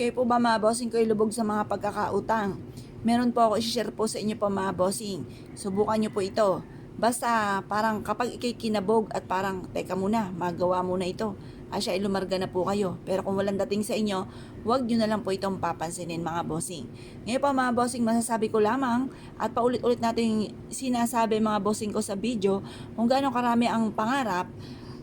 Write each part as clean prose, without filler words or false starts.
Kayo po ba mga bossing ko ay lubog sa mga pagkakautang? Meron po ako i-share po sa inyo po mga bossing. Subukan nyo po ito. Basta parang kapag ikay kinabog at parang teka muna, magawa muna ito. Asya ay lumarga na po kayo. Pero kung walang dating sa inyo, huwag nyo na lang po itong papansinin mga bossing. Ngayon po mga bossing, masasabi ko lamang at paulit-ulit natin sinasabi mga bossing ko sa video kung gaano karami ang pangarap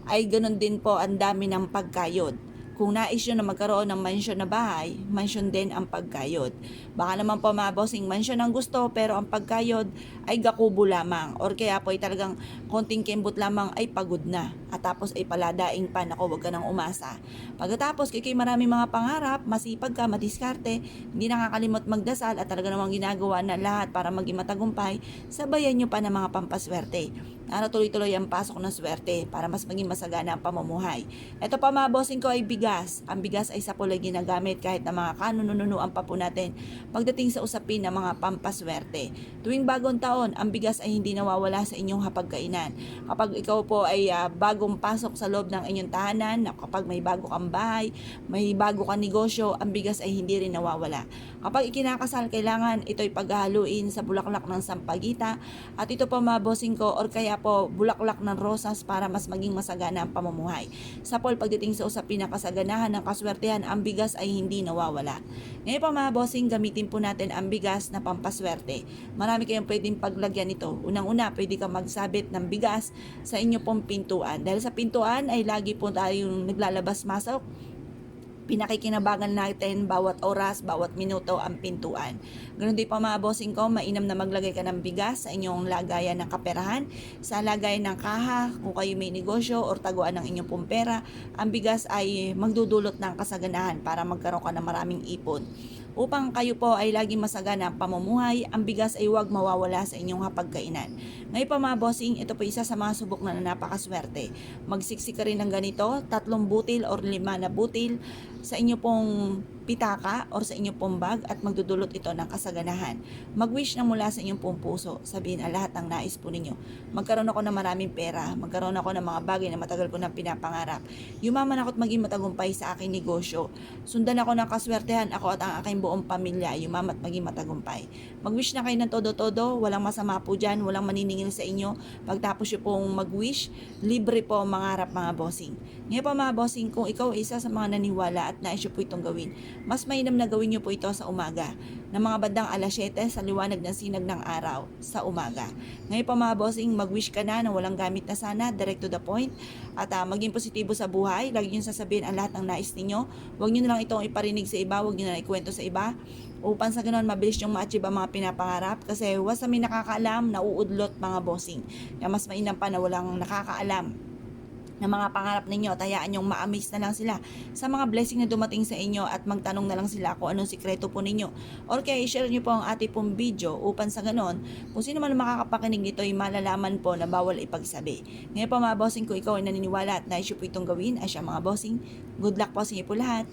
ay ganun din po ang dami ng pagkayod. Kung nais nyo na magkaroon ng mansyon na bahay, mansyon din ang pagkayod. Baka naman po mga bossing, mansyon ang gusto pero ang pagkayod ay gakubo lamang. Or kaya po ay talagang konting kembot lamang ay pagod na. At tapos ay paladaing pa, naku, wag ka nang umasa. Pagkatapos, kay maraming mga pangarap, masipag ka, madiskarte, hindi nakakalimot magdasal at talaga namang ginagawa na lahat para maging matagumpay, sabayan nyo pa ng mga pampaswerte. Para tuloy-tuloy ang pasok ng swerte para mas maging masagana ang pamumuhay. Ito pa mga bossing ko ay bigas. Ang bigas ay sa pulay ginagamit kahit na mga kanununuan pa po natin pagdating sa usapin ng mga pampaswerte. Tuwing bagong taon, ang bigas ay hindi nawawala sa inyong hapagkainan. Kapag ikaw po ay bagong pasok sa loob ng inyong tahanan, kapag may bago kang bahay, may bago kang negosyo, ang bigas ay hindi rin nawawala. Kapag ikinakasal, kailangan ito'y paghahaluin sa bulaklak ng sampagita at ito po mga bossing ko or kaya po bulaklak ng rosas para mas maging masagana ang pamumuhay. Sa Paul, pagdating sa usapin ng kasaganahan ng kaswertehan, ang bigas ay hindi nawawala. Ngayon po mga bossing, gamitin po natin ang bigas na pampaswerte. Marami kayong pwedeng paglagyan ito. Unang-una, pwede kang magsabit ng bigas sa inyo pong pintuan. Dahil sa pintuan ay lagi po tayong naglalabas-masok. Pinakikinabangan natin bawat oras, bawat minuto ang pintuan. Ganun din pa mga bossing ko, mainam na maglagay ka ng bigas sa inyong lagayan ng kaperahan, sa lagayan ng kaha, kung kayo may negosyo or taguan ng inyong pong pera, ang bigas ay magdudulot ng kasaganahan para magkaroon ka ng maraming ipon. Upang kayo po ay laging masagana ang pamumuhay, ang bigas ay huwag mawawala sa inyong hapagkainan. Ngayon pa mga bossing, ito po isa sa mga subok na napakaswerte. Magsiksik ka rin ng ganito, 3 butil or 5 na butil sa inyo pong pitaka or sa inyo pong bag at magdudulot ito ng kasaganahan. Mag-wish na mula sa inyong pong puso. Sabihin ang lahat ng nais po ninyo. Magkaroon ako ng maraming pera. Magkaroon ako ng mga bagay na matagal ko nang pinapangarap. Yumaman ako at maging matagumpay sa aking negosyo. Sundan ako ng kaswertehan, ako at ang aking buong pamilya. Yumaman at maging matagumpay. Mag-wish na kayo ng todo-todo. Walang masama po dyan. Walang maniningil sa inyo. Pagtapos yung pong mag-wish, libre po ang mangarap mga bossing. Ngayon pa mga bossing, kung ikaw isa sa mga naniwala at nais po itong gawin, mas mainam na gawin nyo po ito sa umaga, ng mga bandang alas 7 sa liwanag ng sinag ng araw sa umaga. Ngayon pa mga bossing, mag-wish ka na walang gamit na sana, direct to the point, at maging positibo sa buhay. Lagi nyo sasabihin ang lahat ng nais ninyo. Huwag nyo na lang itong iparinig sa iba, huwag nyo na lang ikwento sa iba, upang sa ganoon mabilis yung ma-achieve ang mga pinapangarap kasi wasa may nakakaalam, nauudlot mga bossing. Kaya mas mainam pa na walang nakakaalam ng mga pangarap ninyo at hayaan nyong ma-amaze na lang sila sa mga blessing na dumating sa inyo at magtanong na lang sila kung anong sikreto po ninyo. Or kaya i-share nyo po ang ating pong video upang sa ganon, kung sino man makakapakinig nito ay malalaman po na bawal ipagsabi. Ngayon po mga bossing, kung ikaw ay naniniwala at nais po itong gawin, ay siya mga bossing, good luck po sa inyo po lahat.